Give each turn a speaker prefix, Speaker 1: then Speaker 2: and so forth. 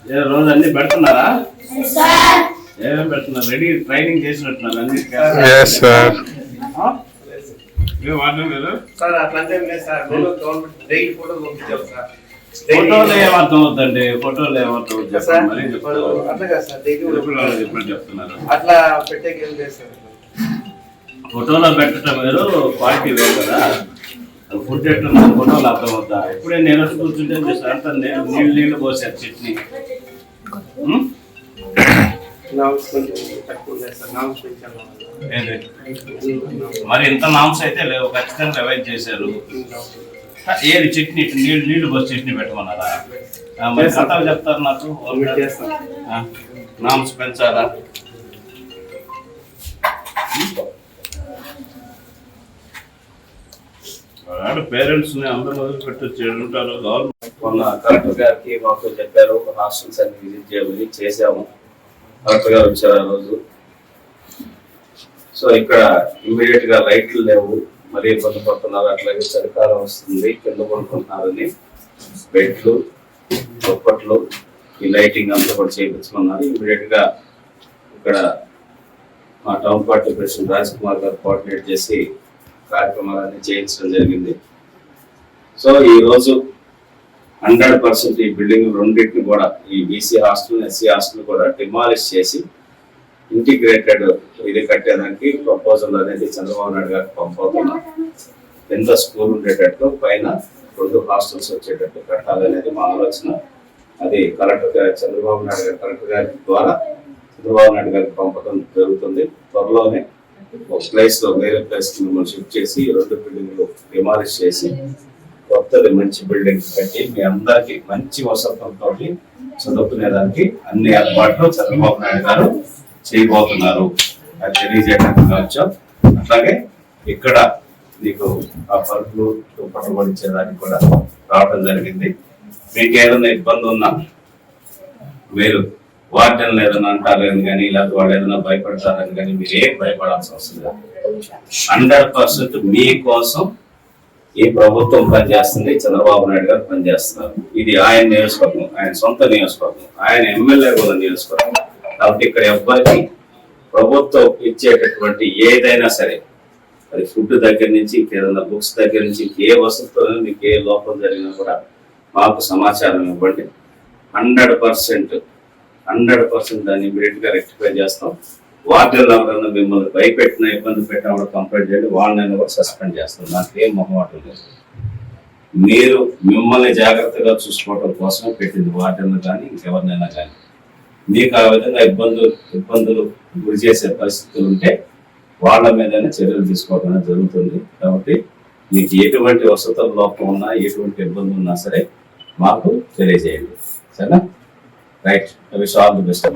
Speaker 1: రోజు అన్ని పెడుతున్నారా? ఏమేమి పెడుతున్నారు? రెడీ ట్రైనింగ్ చేసినట్టున్నారు అన్ని. వాడడం లేదు
Speaker 2: సార్, అట్లంటే లేదు సార్. గవర్నమెంట్ డైలీ ఫోటోలు పంపించాం సార్.
Speaker 1: ఫోటోలు ఏమర్థం అవుతుంది? ఫోటోలు ఏమర్థం అవుతుంది?
Speaker 2: అట్లా కాదు సార్, డైలీ
Speaker 1: చెప్తున్నారు.
Speaker 2: అట్లా పెట్టేకి ఏం లేదు సార్.
Speaker 1: ఫోటోలో పెట్టడం వేరు, క్వాలిటీ వేరు కదా. ఫుడ్ ఎట్లా ఫోటోలు అర్థం అవుతా. ఎప్పుడే నేను కూర్చుంటే అంతా నీళ్ళు పోసారు చట్నీ. మరి ఇంత నామ్స్ అయితే లేవు, ఖచ్చితంగా రివైజ్ చేశారు. ఏది చట్నీ నీళ్లు పోసి చట్నీ పెట్టమన్నారా? మరి కథలు చెప్తారు నాకు. నామ్స్ పెంచాలా? పేరెంట్స్ ని అందరూ వదిలిపెట్టి ఉంటారు. గవర్నమెంట్
Speaker 3: మొన్న కలెక్టర్ గారికి మాకు చెప్పారు హాస్టల్స్ అన్ని విజిట్ చేయమని, చేసాము. కలెక్టర్ గారు వచ్చారు ఆ రోజు. సో ఇక్కడ ఇమ్మీడియట్ గా లైట్లు లేవు, మరీ ఇబ్బంది పడుతున్నారు. అట్లాగే చలికాలం వస్తుంది, కింద పడుకుంటున్నారని బెడ్లు, దుప్పట్లు, ఈ లైటింగ్ అంతా కూడా చేయించుకున్నారు. ఇమ్మీడియట్ గా ఇక్కడ మా town party president Raj Kumar గారు కోఆర్డినేట్ చేసి కార్యక్రమాలన్నీ చేయించడం జరిగింది. సో ఈ రోజు 100% ఈ బిల్డింగ్ రెండింటిని కూడా, ఈ బీసీ హాస్టల్, ఎస్సీ హాస్టల్ కూడా డిమాలిష్ చేసి ఇంటిగ్రేటెడ్ ఇది కట్టేదానికి ప్రపోజల్ అనేది చంద్రబాబు నాయుడు గారికి పంపుతున్నాం. ఎంత స్కూల్ ఉండేటట్టు, పైన 2 హాస్టల్స్ వచ్చేటట్టు కట్టాలనేది మా ఆలోచన. అది కలెక్టర్ గారు, చంద్రబాబు నాయుడు గారు కలెక్టర్ గారి ద్వారా చంద్రబాబు నాయుడు గారికి పంపడం జరుగుతుంది. త్వరలోనే ఒక ప్లేస్ లో వేరే ప్లేస్ మిమ్మల్ని షిఫ్ట్ చేసి 2 బిల్డింగ్లు డిమాలిష్ చేసి కొత్తది మంచి బిల్డింగ్ కట్టి మీ అందరికి మంచి వసతులతో చదువుకునేదానికి అన్ని ఏర్పాట్లు చంద్రబాబు నాయుడు గారు చేయబోతున్నారు. అది తెలియజేయడానికి వచ్చాం. అట్లాగే ఇక్కడ మీకు ఆ పరుపులు పట్టుబడిచ్చేదానికి కూడా రావడం జరిగింది. మీకు ఏదైనా ఇబ్బంది ఉన్నా మీరు వార్డెన్ ఏదైనా అంటారని కానీ, లేకపోతే వాళ్ళు ఏదైనా భయపడతారని కానీ మీరు ఏం భయపడాల్సిన అవసరం లేదు. 100% మీకోసం ఈ ప్రభుత్వం పనిచేస్తుంది, చంద్రబాబు నాయుడు గారు పనిచేస్తున్నారు. ఇది ఆయన నియోజకవర్గం, ఆయన సొంత నియోజకవర్గం, ఆయన ఎమ్మెల్యే కూడా నియోజకవర్గం. కాబట్టి ఇక్కడ ఎవ్వరికి ప్రభుత్వం ఇచ్చేటటువంటి ఏదైనా సరే, అది ఫుడ్ దగ్గర నుంచి, ఇంకేదైనా బుక్స్ దగ్గర నుంచి, ఏ వసతుల్లో మీకు ఏ లోపం జరిగినా కూడా మాకు సమాచారం ఇవ్వండి. 100% దాన్ని ఇమీడియట్ గా రెక్టిఫై చేస్తాం. వార్డుల్లో ఎవరైనా మిమ్మల్ని భయపెట్టినా, ఇబ్బంది పెట్టినా కూడా కంప్లైంట్ చేయండి, వాళ్ళని కూడా సస్పెండ్ చేస్తాం. నాకు ఏం మొహమాటం లేదు. మీరు మిమ్మల్ని జాగ్రత్తగా చూసుకోవడం కోసమే పెట్టింది వార్డులను కానీ, ఇంకెవరినైనా కానీ. మీకు ఆ విధంగా ఇబ్బందులు గురి చేసే పరిస్థితులు ఉంటే వాళ్ళ మీదనే చర్యలు తీసుకోవడం జరుగుతుంది. కాబట్టి మీకు ఎటువంటి వసతుల లోపం ఉన్నా, ఎటువంటి ఇబ్బంది ఉన్నా సరే మాకు తెలియజేయండి. సరేనా? Right. I wish all the best.